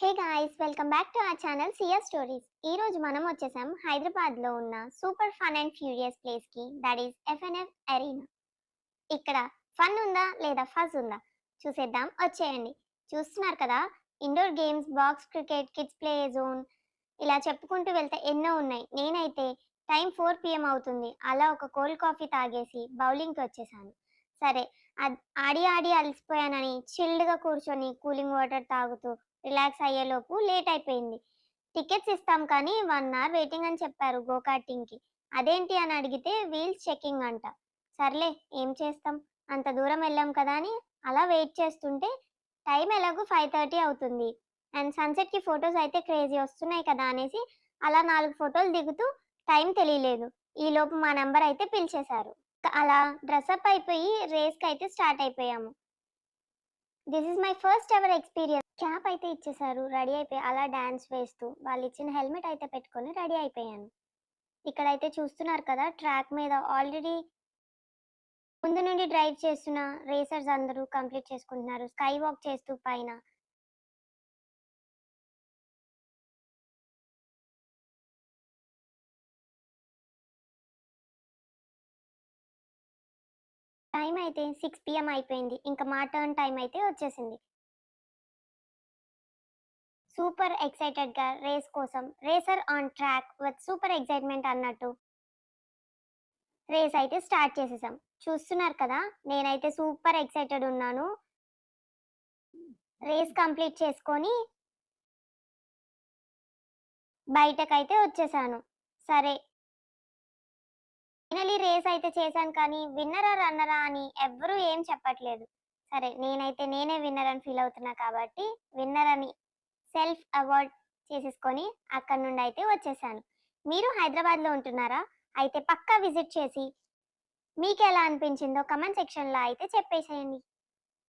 Hey guys, welcome back to our channel Siya stories. ఈ రోజు మనం వచ్చేసాం హైదరాబాద్ లో ఉన్న super fun and furious place కి, దట్ ఈస్ ఎఫ్ఎన్ఎఫ్ అరీనా. ఇక్కడ ఫన్ ఉందా లేదా ఫజ్ ఉందా చూసేద్దాం, వచ్చేయండి. చూస్తున్నారు కదా, indoor games, box cricket, kids play zone, ఇలా చెప్పుకుంటూ వెళ్తే ఎన్నో ఉన్నాయి. నేనైతే టైం 4 PM అవుతుంది, అలా ఒక కోల్డ్ కాఫీ తాగేసి బౌలింగ్కి వచ్చేసాను. సరే, ఆడి ఆడి అలసిపోయానని చిల్డ్గా కూర్చొని కూలింగ్ వాటర్ తాగుతూ రిలాక్స్ అయ్యేలోపు లేట్ అయిపోయింది. టికెట్స్ ఇస్తాం కానీ 1 అవర్ వెయిటింగ్ అని చెప్పారు గో కార్టింగ్కి. అదేంటి అని అడిగితే వీల్స్ చెకింగ్ అంట. సర్లే, ఏం చేస్తాం, అంత దూరం వెళ్ళాం కదా అని అలా వెయిట్ చేస్తుంటే టైం ఎలాగో 5:30 అవుతుంది. అండ్ సన్సెట్కి ఫొటోస్ అయితే క్రేజీ వస్తున్నాయి కదా అనేసి అలా 4 ఫోటోలు దిగుతూ టైం తెలియలేదు. ఈలోపు మా నెంబర్ అయితే పిలిచేశారు. అలా డ్రెస్అప్ అయిపోయి రేస్కి అయితే స్టార్ట్ అయిపోయాము. This is my first ever experience. Cap అయితే ఇచ్చేసారు, రెడీ అయిపోయి అలా డ్యాన్స్ వేస్తూ వాళ్ళు ఇచ్చిన హెల్మెట్ అయితే పెట్టుకొని రెడీ అయిపోయాను. ఇక్కడైతే చూస్తున్నారు కదా, ట్రాక్ మీద ఆల్రెడీ ముందు నుండి డ్రైవ్ చేస్తున్న రేసర్స్ అందరూ కంప్లీట్ చేసుకుంటున్నారు స్కై వాక్ చేస్తూ పైన. టైం అయితే 6 PM అయిపోయింది, ఇంకా మా టర్న్ టైం అయితే వచ్చేసింది. సూపర్ ఎక్సైటెడ్గా రేస్ కోసం, racer on track with super excitement అన్నట్టు రేస్ అయితే స్టార్ట్ చేసేసాం. చూస్తున్నారు కదా, నేనైతే సూపర్ ఎక్సైటెడ్ ఉన్నాను. రేస్ కంప్లీట్ చేసుకొని బయటకైతే వచ్చేసాను. సరే, ఫైనలీ రేస్ అయితే చేశాను కానీ విన్నరా రన్నరా అని ఎవ్వరూ ఏం చెప్పట్లేదు. సరే, నేనే విన్నర్ అని ఫీల్ అవుతున్నా కాబట్టి విన్నర్ అని సెల్ఫ్ అవార్డ్ చేసేసుకొని అక్కడి నుండి అయితే వచ్చేసాను. మీరు హైదరాబాద్లో ఉంటున్నారా? అయితే పక్కా విజిట్ చేసి మీకు ఎలా అనిపించిందో కమెంట్ సెక్షన్లో అయితే చెప్పేసేయండి.